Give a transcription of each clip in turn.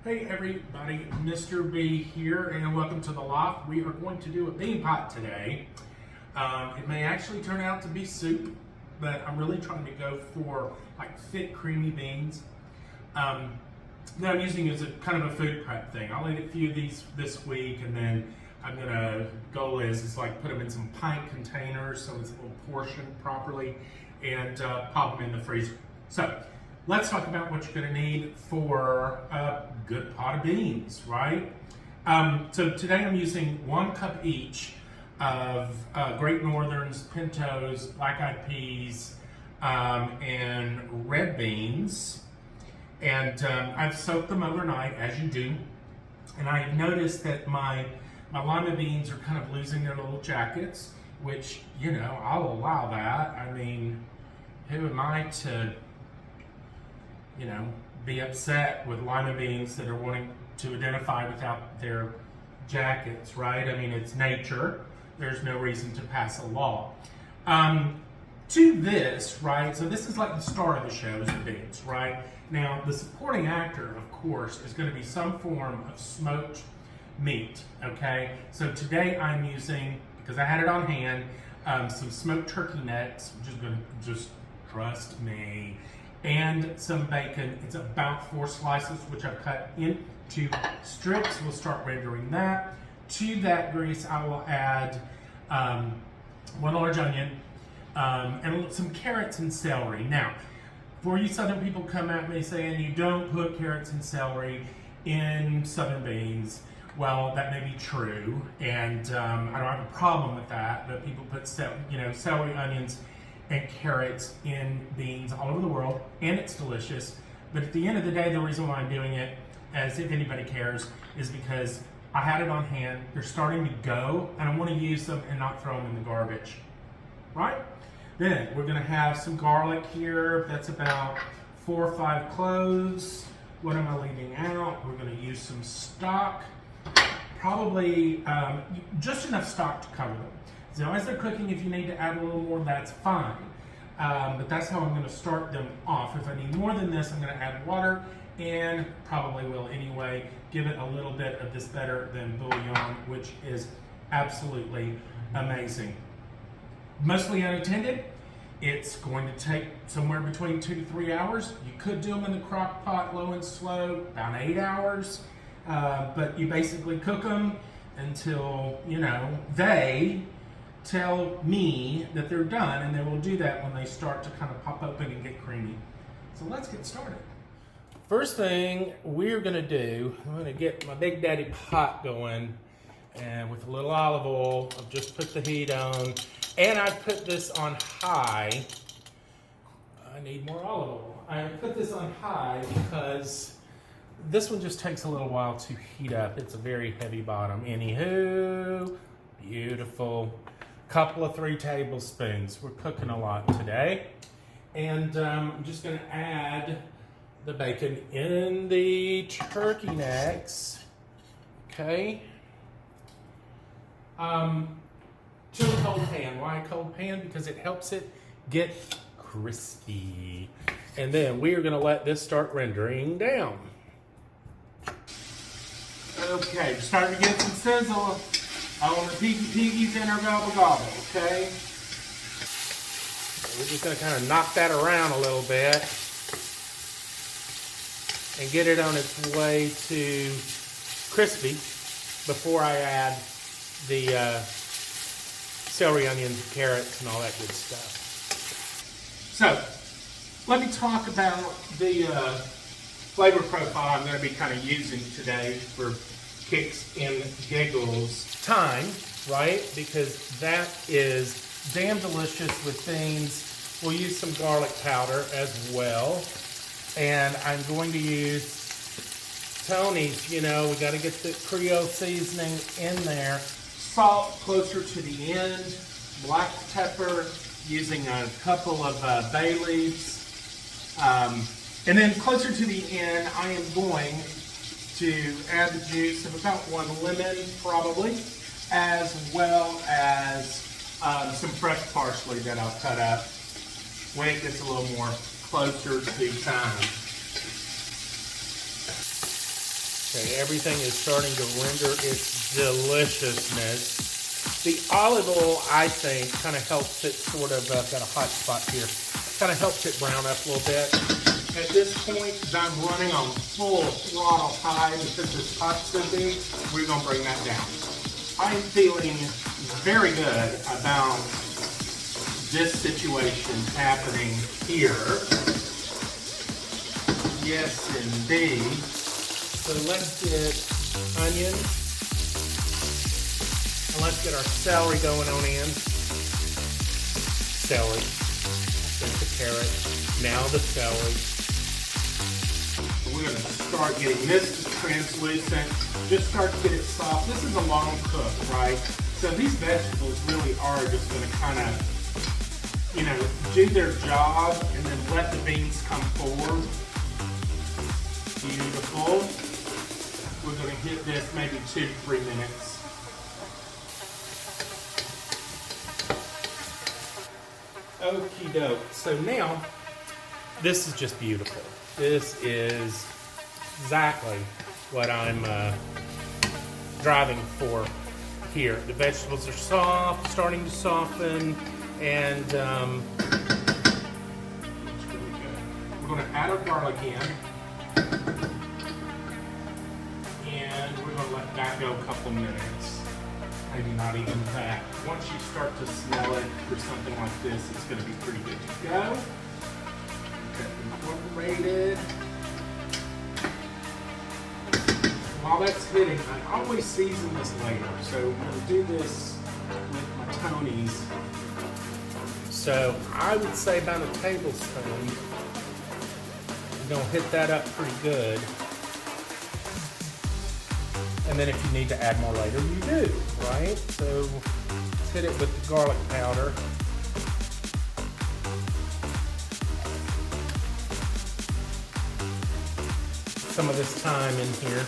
Hey everybody, Mr. B here, and welcome to the Loft. We are going to do a bean pot today. It may actually turn out to be soup, but I'm really trying to go for like thick, creamy beans. That I'm using as a kind of a food prep thing. I'll eat a few of these this week, and then I'm gonna goal is like put them in some pint containers so it's a little portioned properly, and pop them in the freezer. So let's talk about what you're going to need for a good pot of beans, right? So today I'm using 1 cup each of Great Northerns, pintos, black-eyed peas, and red beans. And I've soaked them overnight, as you do. And I've noticed that my lima beans are kind of losing their little jackets, which, you know, I'll allow that. I mean, who am I to be upset with lima beans that are wanting to identify without their jackets, right? I mean, it's nature. There's no reason to pass a law. To this, right, so this is like the star of the show is the beans, right? Now, the supporting actor, of course, is going to be some form of smoked meat, okay? So today I'm using, because I had it on hand, some smoked turkey necks, which is going to just, trust me, and some bacon. It's about 4 slices, which I've cut into strips. We'll start rendering that. To that grease, I will add 1 large onion and some carrots and celery. Now, for you Southern people come at me saying you don't put carrots and celery in Southern beans. Well, that may be true, and I don't have a problem with that, but people put celery, onions, and carrots in beans all over the world, and it's delicious. But at the end of the day, the reason why I'm doing it, as if anybody cares, is because I had it on hand, they're starting to go, and I want to use them and not throw them in the garbage, right? Then we're gonna have some garlic here. That's about 4 or 5 cloves. What am I leaving out? We're gonna use some stock, probably just enough stock to cover them. So as they're cooking, if you need to add a little more, that's fine. But that's how I'm going to start them off. If I need more than this, I'm going to add water, and probably will anyway. Give it a little bit of this better than bouillon, which is absolutely amazing. Mostly unattended. It's going to take somewhere between 2 to 3 hours. You could do them in the crock pot, low and slow, about 8 hours. But you basically cook them until, they tell me that they're done, and they will do that when they start to kind of pop open and get creamy. So let's get started. First thing we're gonna do, I'm gonna get my Big Daddy pot going, and with a little olive oil, I've just put the heat on, and I've put this on high. I need more olive oil. I put this on high because this one just takes a little while to heat up. It's a very heavy bottom. Anywho, beautiful. Couple of 3 tablespoons. We're cooking a lot today. And I'm just going to add the bacon in the turkey necks. Okay. To a cold pan. Why a cold pan? Because it helps it get crispy. And then we are going to let this start rendering down. Okay, starting to get some sizzle on the piggies and our gobble gobble, okay? We're just gonna kind of knock that around a little bit and get it on its way to crispy before I add the celery, onions, carrots, and all that good stuff. So, let me talk about the flavor profile I'm gonna be kind of using today for kicks and giggles. Thyme, right? Because that is damn delicious with beans. We'll use some garlic powder as well. And I'm going to use Tony's, we got to get the Creole seasoning in there. Salt closer to the end. Black pepper, using a couple of bay leaves. And then closer to the end, I am going to add the juice of about 1 lemon, probably, as well as some fresh parsley that I'll cut up when it gets a little more closer to time. Okay, everything is starting to render its deliciousness. The olive oil, I think, kind of helps it sort of, I've got a hot spot here, kind of helps it brown up a little bit. At this point, I'm running on full throttle high because this hot souping, we're going to bring that down. I'm feeling very good about this situation happening here. Yes, indeed. So let's get onion. And let's get our celery going on in. Celery. Then the carrot. Now the celery. We're going to start getting this translucent. Just start to get it soft. This is a long cook, right? So these vegetables really are just going to kind of, you know, do their job and then let the beans come forward. Beautiful. We're going to hit this maybe 2 to 3 minutes. Okie doke. So now, this is just beautiful. This is exactly what I'm driving for here. The vegetables are soft, starting to soften, and we're going to add our garlic in, and we're going to let that go a couple minutes. Maybe not even that. Once you start to smell it for something like this, it's going to be pretty good to go. Incorporated. While that's hitting, I always season this later. So we're going to do this with my Tony's. So I would say about a tablespoon. You're going to hit that up pretty good. And then if you need to add more later, you do, right? So let's hit it with the garlic powder. Some of this thyme in here.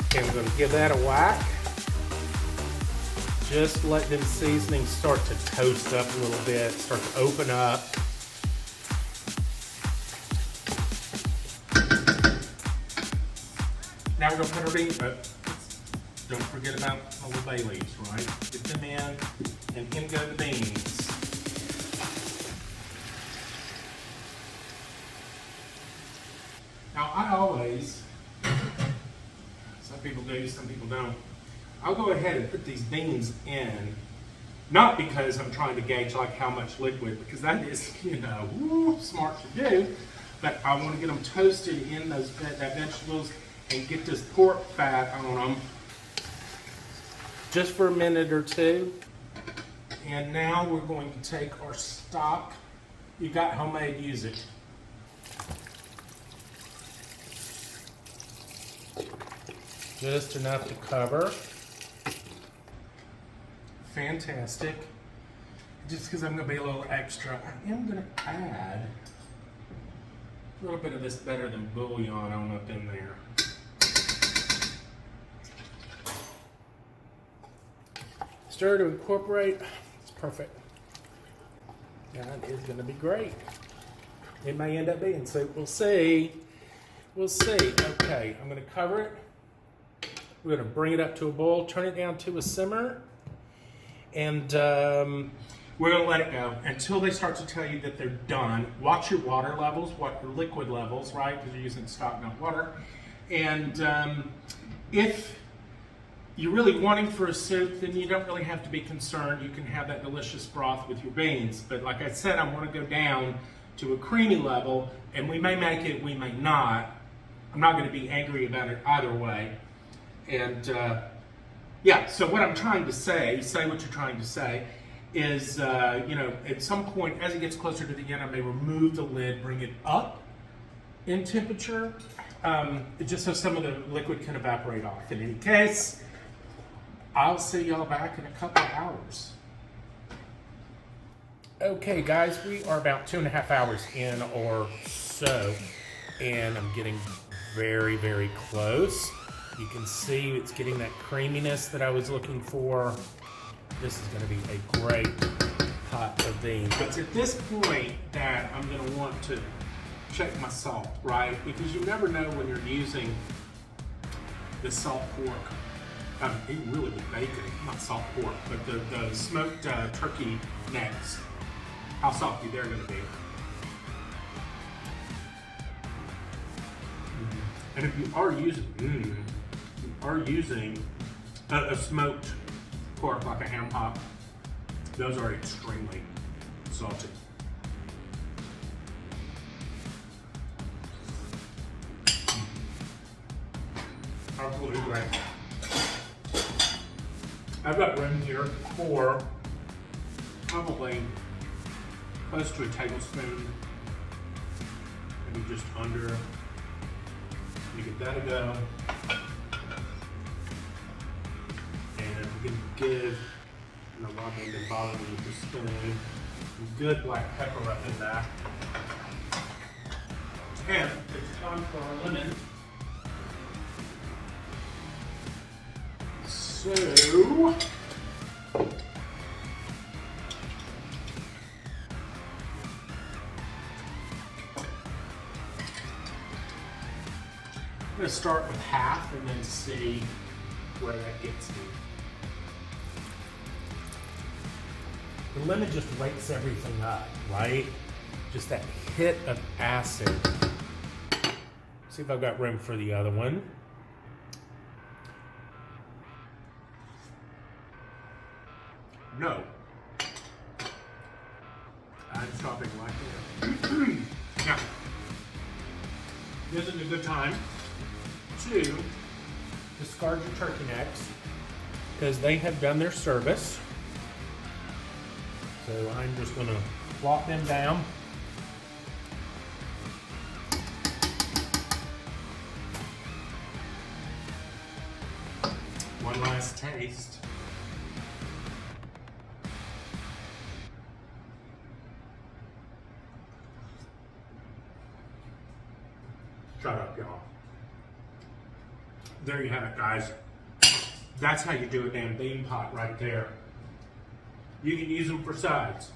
Okay, we're going to give that a whack. Just let them seasonings start to toast up a little bit, start to open up. Now we're going to put our beans, but don't forget about all the bay leaves, right? Get them in, and in go the beans. Now I always, some people do, some people don't, I'll go ahead and put these beans in, not because I'm trying to gauge like how much liquid, because that is, you know, smart to do, but I want to get them toasted in those that vegetables and get this pork fat on them just for a minute or two. And now we're going to take our stock. You got homemade, use it. Just enough to cover. Fantastic. Just because I'm going to be a little extra, I am going to add a little bit of this better than bouillon on up in there. Stir to incorporate. It's perfect. That is going to be great. It may end up being, so we'll see. We'll see. Okay, I'm going to cover it. We're going to bring it up to a boil, turn it down to a simmer, and we're going to let it go until they start to tell you that they're done. Watch your water levels, what your liquid levels, right? Because you're using stock, not water. And if you're really wanting for a soup, then you don't really have to be concerned. You can have that delicious broth with your beans. But like I said, I want to go down to a creamy level, and we may make it, we may not. I'm not going to be angry about it either way. And yeah, so what I'm trying to say what you're trying to say, is, you know, at some point, as it gets closer to the end, I may remove the lid, bring it up in temperature, just so some of the liquid can evaporate off. In any case, I'll see y'all back in a couple of hours. Okay, guys, we are about 2.5 hours in or so, and I'm getting very, very close. You can see it's getting that creaminess that I was looking for. This is going to be a great pot of beans. But it's at this point that I'm going to want to check my salt, right? Because you never know when you're using the salt pork. Even really with bacon, not salt pork, but the smoked turkey necks, how salty they're going to be. And if you are using a smoked pork like a ham hock, those are extremely salty. Absolutely great. I've got room here for probably close to a tablespoon, maybe just under. Let me give that a go. And we can give, I don't know why I've been bothering with the spoon, some good black pepper up in that. And it's time for our lemon. So, I'm going to start with half and then see where that gets me. The lemon just wakes everything up, right? Just that hit of acid. See if I've got room for the other one. No. I'm stopping right there. Now, this is a good time to discard your turkey necks because they have done their service. So I'm just going to plop them down. One last taste. Shut up, y'all. There you have it, guys. That's how you do a damn bean pot right there. You can use them for sides.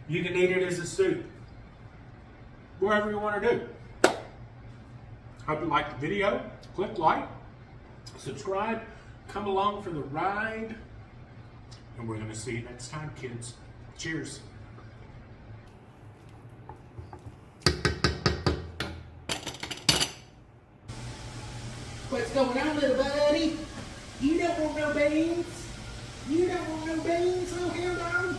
You can eat it as a soup. Whatever you want to do. Hope you liked the video. Click like, subscribe, come along for the ride, and we're going to see you next time, kids. Cheers. What's going on, little buddy? You don't want no beans? You don't want no beans, little hair dog?